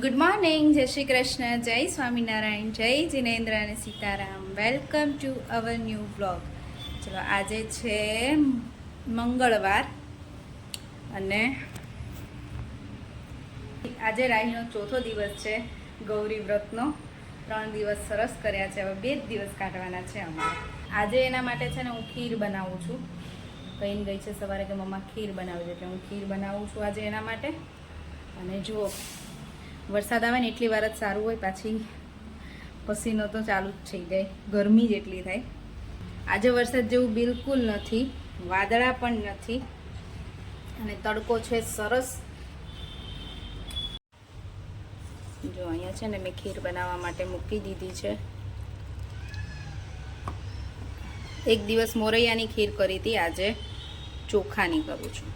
Good morning, જય શ્રી કૃષ્ણ, જય સ્વામિનારાયણ, જય જિનેન્દ્ર અને Sitaram. Welcome to our new blog. ચલો, આજે છે મંગળવાર અને આજે રાહીનો ચોથો દિવસ છે ગૌરી વ્રતનો. 3 દિવસ સરસ કર્યા છે, હવે 2 દિવસ કાઢવાના છે અમારે. આજે એના માટે છે ને હું ખીર બનાવું છું. કહીને ગઈ છે સવારે કે મમ્મા ખીર બનાવી દે, એટલે હું ખીર બનાવું છું આજે એના માટે. અને જુઓ, વરસાદ આવે ને એટલી વાર જ સારું હોય, પાછી પસીનો તો ચાલુ જ થઈ જાય, ગરમી જ એટલી થાય. આજે વરસાદ જેવું બિલકુલ નથી, વાદળા પણ નથી અને તડકો છે સરસ. જો અહીંયા છે ને મેં ખીર બનાવવા માટે મૂકી દીધી છે. એક દિવસ મોરૈયાની ખીર કરી હતી, આજે ચોખાની કરું છું.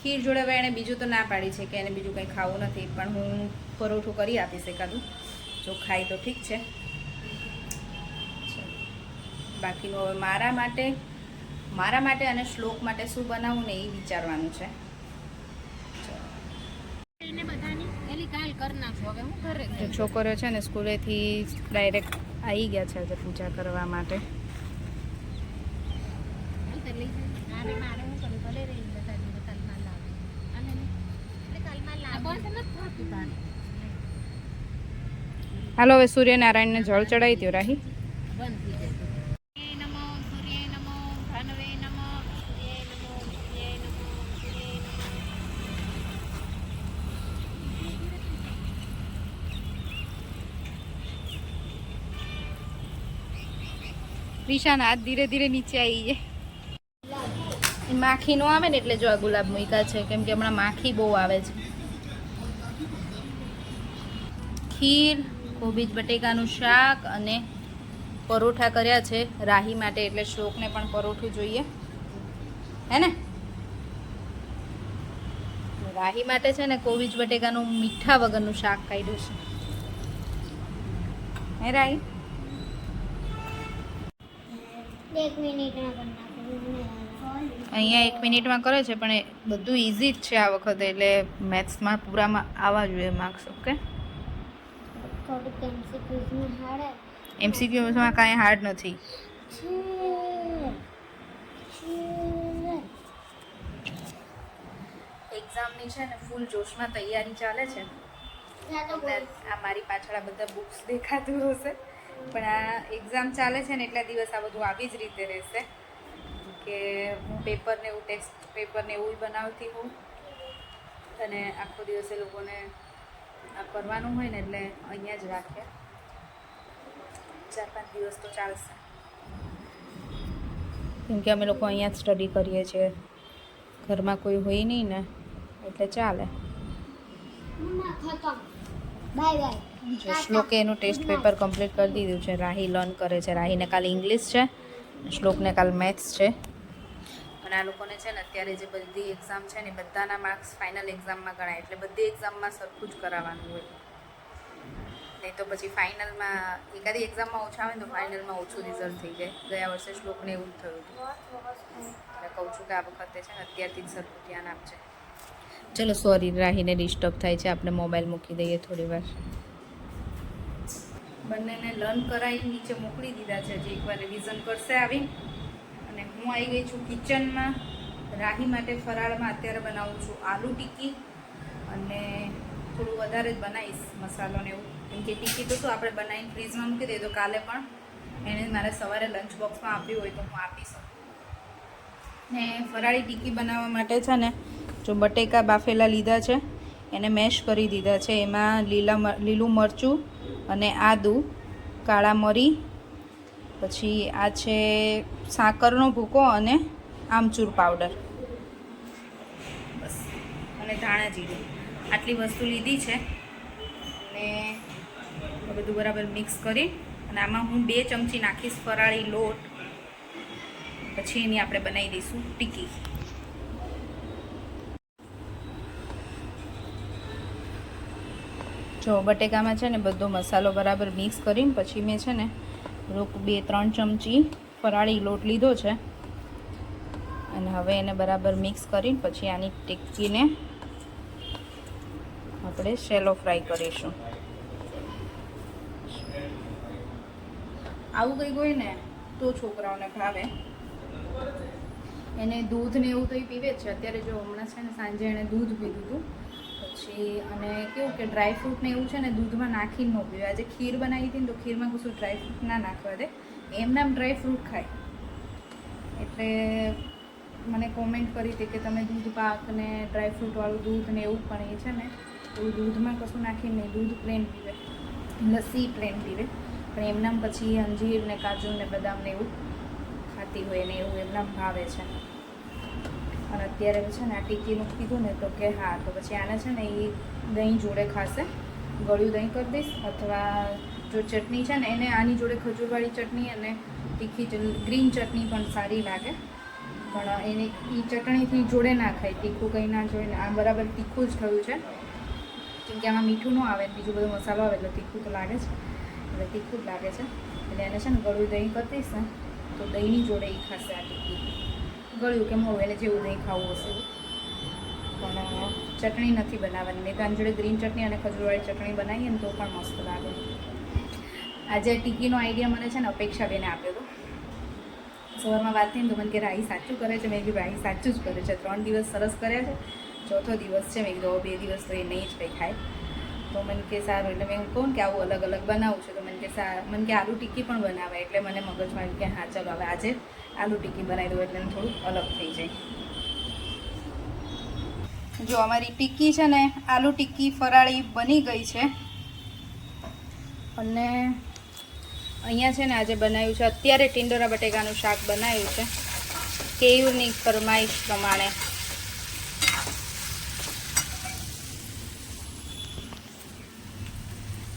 ખીર જોડે હવે એણે બીજું તો ના પાડી છે કે એને બીજું કંઈ ખાવું નથી, પણ હું પરોઠું કરી આપીશ એકાદું, જો ખાય તો ઠીક છે. બાકીનું હવે મારા માટે અને શ્લોક માટે શું બનાવવું ને એ વિચારવાનું છે. છોકરીઓ છે ને સ્કૂલેથી ડાયરેક્ટ આવી ગયા છે આજે પૂજા કરવા માટે. હાલો, હવે સૂર્યનારાયણને જળ ચડાવી દો રાહી. રીશાના હાથ ધીરે ધીરે નીચે આવી જાય. માખી નો આવે ને એટલે જો આ ગુલાબ મૂક્યા છે, કેમ કે હમણાં માખી બહુ આવે છે. ખીર, કોબીજ બટેકાનું શાક અને પરોઠા કર્યા છે રાહી માટે, એટલે શ્લોકને પણ પરોઠું જોઈએ હે ને. રાહી માટે છે ને કોબીજ બટેકાનું મીઠા વગરનું શાક કાઢ્યું છે હે રાહી. 1 મિનિટમાં અહીંયા 1 મિનિટમાં કરે છે, પણ એ બધું ઇઝી જ છે આ વખતે, એટલે મેથ્સમાં પૂરામાં આવવા જોઈએ માર્ક્સ. ઓકે, એમસીક્યુઝમાં કાંઈ હાર્ડ નથી. એક્ઝામની છે ને ફૂલ જોશમાં તૈયારી ચાલે છે. આ મારી પાછળ આ બધા બુક્સ દેખાતું હશે, પણ આ એક્ઝામ ચાલે છે ને એટલા દિવસ આ બધું આવી જ રીતે રહેશે, કે હું પેપરને એવું ટેક્સ્ટ પેપરને એવું બનાવતી હોઉં, અને આખો દિવસ એ લોકોને આ કરવાનું હોય ને એટલે અહીંયા જ રાખે. 4-5 દિવસ તો ચાલશે, કેમ કે અમે લોકો અહીંયા જ સ્ટડી કરીએ છીએ, ઘરમાં કોઈ હોય નહીં ને એટલે ચાલે. શ્લોકે એનું ટેસ્ટ પેપર કમ્પ્લીટ કરી દીધું છે. રાહી લર્ન કરે છે. રાહીને કાલે ઇંગ્લિશ છે, શ્લોકને કાલે મેથ્સ છે. અને આ લોકોને છે ને અત્યારે જે બધી એક્ઝામ છે ને બધાના માર્ક્સ ફાઇનલ એક્ઝામમાં ગણાય, એટલે બધી એક્ઝામમાં સરખું જ કરાવવાનું હોય. નહીં તો પછી ફાઇનલમાં એકાદી એક્ઝામમાં ઓછા આવે ને તો ફાઇનલમાં ઓછું રિઝલ્ટ થઈ જાય. ગયા વર્ષે શ્લોકને એવું જ થયું હતું. એટલે કહું છું કે આ વખતે છે ને અત્યારથી જ સરખું ધ્યાન આપજે. ચલો, સોરી રાહીને ડિસ્ટર્બ થાય છે, આપણે મોબાઈલ મૂકી દઈએ થોડી વાર. બંનેને લર્ન કરાવી નીચે મોકલી દીધા છે, જે એકવાર રિવિઝન કરશે આવી. અને હું આવી ગઈ છું કિચનમાં. રાહી માટે ફરાળમાં અત્યારે બનાવું છું આલુ ટિક્કી, અને થોડું વધારે જ બનાવીશ મસાલો ને એવું, કેમ કે ટિક્કી તો શું આપણે બનાવીને ફ્રીઝમાં મૂકી દઈએ તો કાલે પણ એને મારે સવારે લંચ બોક્સમાં આપ્યું હોય તો હું આપી શકું. ને ફરાળી ટિક્કી બનાવવા માટે છે ને જો બટેકા બાફેલા લીધા છે, એને મેશ કરી દીધા છે. એમાં લીલું મરચું અને આદું, કાળા મરી, પછી આ છે સાકરનો ભૂકો અને આમચૂર પાવડર, બસ, અને ધાણા જીરું. આટલી વસ્તુ લીધી છે. અને બધું બરાબર મિક્સ કરી, અને આમાં હું 2 ચમચી નાખીશ ફરાળી લોટ. પછી એની આપણે બનાવી દઈશું ટિક્કી. જો બટેકામાં છે ને બધો મસાલો બરાબર મિક્સ કરીને પછી મેં છે ને 2-3 ચમચી ફરાળી લોટ લીધો છે, અને હવે એને બરાબર મિક્સ કરીને પછી આની ટિક્કીને આપણે શેલો ફ્રાય કરીશું. આવું કંઈક હોય ને તો છોકરાઓને ભાવે. એને દૂધ ને એવું તો એ પીવે જ છે. અત્યારે જો હમણાં છે ને સાંજે એણે દૂધ પીધું હતું પછી, અને કેવું કે ડ્રાયફ્રૂટ ને એવું છે ને દૂધમાં નાખીને ન પીવે. આજે ખીર બનાવી હતી ને તો ખીરમાં કશું ડ્રાયફ્રૂટ ના નાખવા દે, એમનામ ડ્રાયફ્રૂટ ખાય. એટલે મને કોમેન્ટ કરી હતી કે તમે દૂધ પાક ને ડ્રાયફ્રૂટવાળું દૂધ ને એવું, પણ એ છે ને એવું દૂધમાં કશું નાખીને નહીં, દૂધ પ્લેન પીવે, લસ્સી પ્લેન પીવે. પણ એમનામ પછી અંજીર ને કાજુ ને બદામ ને એવું ખાતી હોય ને એવું એમનામ ભાવે છે. અને અત્યારે છે ને આ ટીકીનું કીધું ને તો કે હા, તો પછી આને છે ને એ દહીં જોડે ખાશે. ગળ્યું દહીં કરી દઈશ, અથવા જો ચટણી છે ને એને આની જોડે ખજૂરવાળી ચટણી અને તીખી ગ્રીન ચટણી પણ સારી લાગે, પણ એને એ ચટણીથી જોડે ના ખાય, તીખું કંઈ ના જોઈને. આ બરાબર તીખું જ થયું છે કેમ કે આમાં મીઠું ન આવે, બીજું બધો મસાલો આવે એટલે તીખું તો લાગે જ, એટલે તીખું જ લાગે છે. એટલે એને છે ને ગળ્યું દહીં કરી દઈશ ને તો દહીંની જોડે એ ખાશે આ ટીકી. ગળ્યું કે મોં એને જેવું દહીં ખાવું હશે એવું, પણ ચટણી નથી બનાવવાની. મેં તો આની જોડે ગ્રીન ચટણી અને ખજૂરવાળી ચટણી બનાવીએ ને તો પણ મસ્ત લાગે. આજે ટીકીનો આઈડિયા મને છે ને અપેક્ષાબેને આપ્યો હતો. સવારમાં વાત થઈ ને તો મને કે રાહી સાચું કરે છે. મેં કીધું રાહી સાચું જ કરે છે. 3 દિવસ સરસ કર્યા છે, ચોથો દિવસ છે. મેં કીધું 2 દિવસ તો એ નહીં જ કંઈ ખાય. તો મને કે સારું. એટલે મેં કહું કે આવું અલગ અલગ બનાવું છું, તો મને કે મને કે આલુ ટિક્કી પણ બનાવે. એટલે મને મગજમાં આવ્યું કે હા ચાલો હવે આજે આલુ ટિક્કી બનાવી દઉં એટલે થોડું અલગ થઈ જાય. જો અમારી ટિક્કી છે ને આલુ ટિક્કી ફરાળી બની ગઈ છે. અને અહીંયા છે ને આજે બનાવ્યું છે, અત્યારે ટીંડોરા બટેકાનું શાક બનાવ્યું છે કેયુરની ફરમાઈશ પ્રમાણે.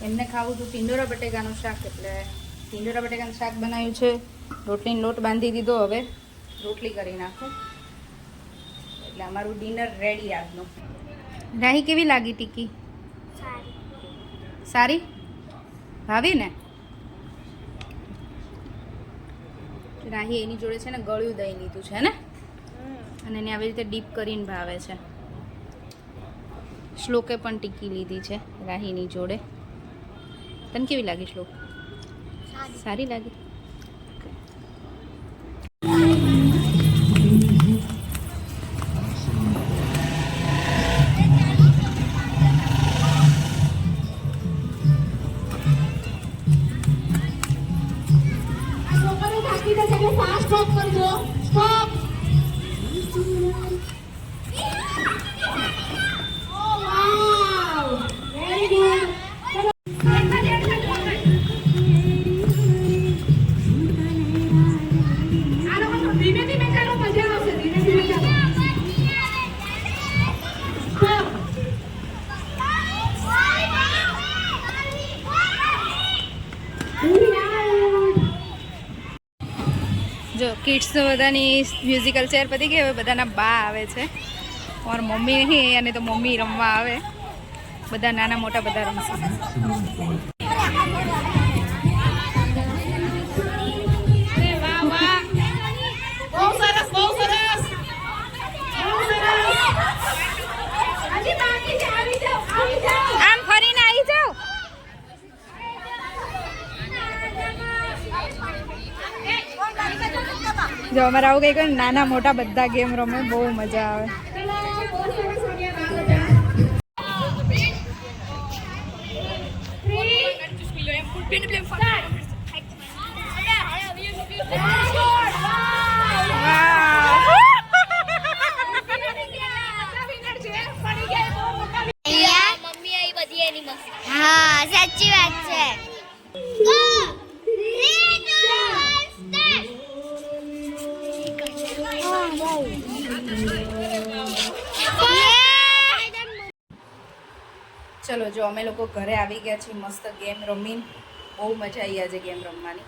એમને ખાવું હતું ટીંડોરા બટેકાનું શાક, એટલે ટીંડોરા બટેકાનું શાક બનાવ્યું છે. રોટલીનો લોટ બાંધી દીધો, હવે રોટલી કરી નાખો એટલે અમારું ડિનર રેડી આજનું. રાહી કેવી લાગી ટીકી? સારી ભાવી ને? રાહી એની જોડે છે ને ગળ્યું દહીં લીધું છે ને, અને એને આવી રીતે ડીપ કરીને ભાવે છે. શ્લોકે પણ ટીકી લીધી છે રાહીની જોડે. તને કેવી લાગી શ્લોક? સારી લાગી. જો કિડ્સ તો બધાની મ્યુઝિકલ ચેર પતી ગઈ, હવે બધાના બા આવે છે. ઓર મમ્મી નહીં, અને તો મમ્મી રમવા આવે. બધા નાના મોટા બધા રમશે. આમ ફરીને આવી જાઓ. જો અમારે આવું કંઈક નાના મોટા બધા ગેમ રમે, બહુ મજા આવે. હા, સાચી વાત છે. ચલો જો અમે લોકો ઘરે આવી ગયા છીએ, મસ્ત ગેમ રમીને બહુ મજા આવી આજે ગેમ રમવાની.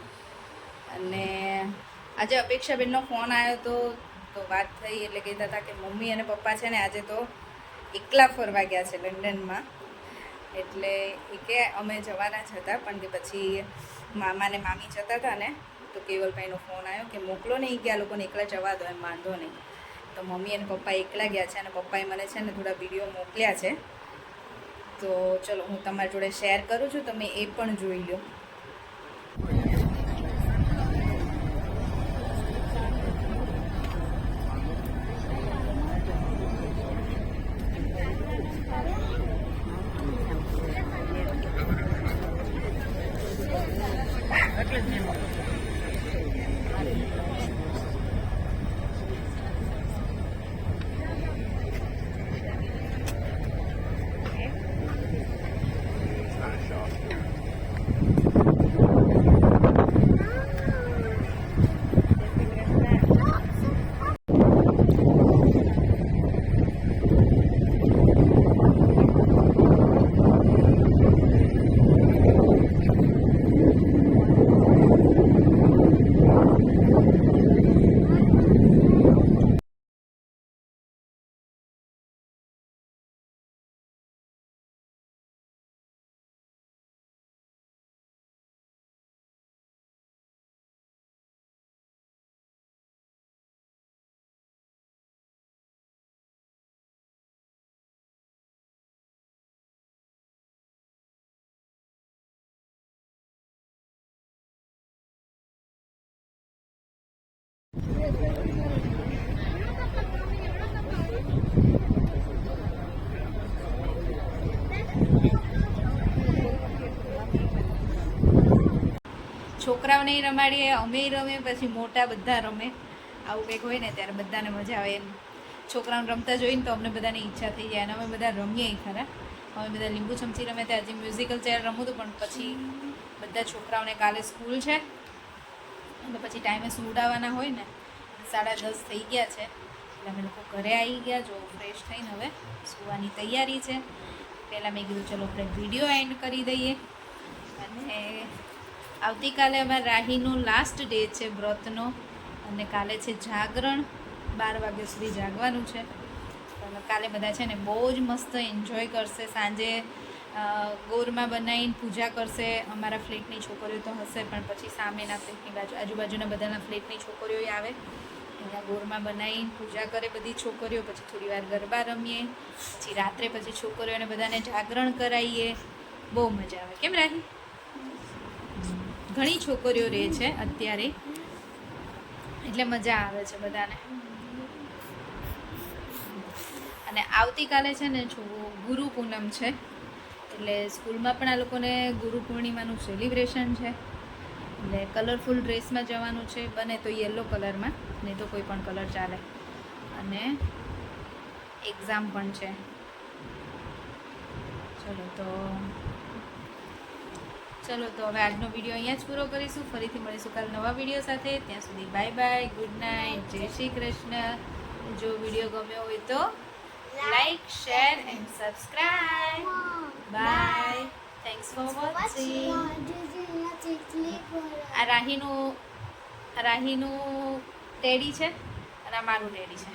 અને આજે અપેક્ષાબેનનો ફોન આવ્યો તો વાત થઈ, એટલે કહેતા હતા કે મમ્મી અને પપ્પા છે ને આજે તો એકલા ફરવા ગયા છે લંડનમાં. એટલે એ કે અમે જવાના જ હતા, પણ કે પછી મામા ને મામી જતા હતા ને તો કેવલભાઈનો ફોન આવ્યો કે મોકલો ને, એ કે આ લોકોને એકલા જવા દો, એમ વાંધો નહીં. તો મમ્મી અને પપ્પા એકલા ગયા છે, અને પપ્પાએ મને છે ને થોડા વિડીયો મોકલ્યા છે. તો ચલો હું તમારી જોડે શેર કરું છું, તમે એ પણ જોઈ લો. છોકરાઓને રમાડીએ, અમે રમે, પછી મોટા બધા રમે. આવું કંઈક હોય ને ત્યારે બધાને મજા આવે એમ. છોકરાઓને રમતા જોઈને તો અમને બધાની ઈચ્છા થઈ જાય અને અમે બધા રમીએ ખરા. અમે બધા લીંબુ ચમચી રમે ત્યાં હજી મ્યુઝિકલ ચેર રમું હતું, પણ પછી બધા છોકરાઓને કાલે સ્કૂલ છે અને પછી ટાઈમે સુવડાવવાના હોય ને, 10:30 થઈ ગયા છે એટલે અમે લોકો ઘરે આવી ગયા. જો ફ્રેશ થઈને હવે સુવાની તૈયારી છે. પહેલાં મેં કીધું ચલો આપણે વિડીયો એન્ડ કરી દઈએ. અને આવતીકાલે અમારા રાહીનો લાસ્ટ ડે છે વ્રતનો, અને કાલે છે જાગરણ. 12 વાગ્યા સુધી જાગવાનું છે. કાલે બધા છે ને બહુ જ મસ્ત એન્જોય કરશે. સાંજે ગોરમાં બનાવીને પૂજા કરશે. અમારા ફ્લેટની છોકરીઓ તો હશે, પણ પછી સામેના ફ્લેટની આજુબાજુના બધાના ફ્લેટની છોકરીઓ આવે, અહીંયા ગોરમાં બનાવીને પૂજા કરે બધી છોકરીઓ. પછી થોડી વાર ગરબા રમીએ, પછી રાત્રે પછી છોકરીઓને બધાને જાગરણ કરાવીએ. બહુ મજા આવે. કેમ રાહી? ઘણી છોકરીઓ રહે છે અત્યારે, એટલે મજા આવે છે બધાને. અને આવતીકાલે છે ને ગુરુ પૂનમ છે, એટલે સ્કૂલમાં પણ આ લોકોને ગુરુ પૂર્ણિમાનું સેલિબ્રેશન છે. એટલે કલરફુલ ડ્રેસમાં જવાનું છે, બને તો યલો કલરમાં, નહીં તો કોઈ પણ કલર ચાલે. અને એક્ઝામ પણ છે. ચલો તો હવે આજનો વિડીયો અહીંયા જ પૂરો કરીશું. ફરીથી મળીશું કાલે નવા વિડીયો સાથે. ત્યાં સુધી બાય બાય, ગુડ નાઇટ, જય શ્રી કૃષ્ણ. જો વિડીયો ગમ્યો હોય તો like, share and subscribe. Bye, thanks for watching. આ રાહીનું ટેડી છે અને આ મારું ટેડી છે.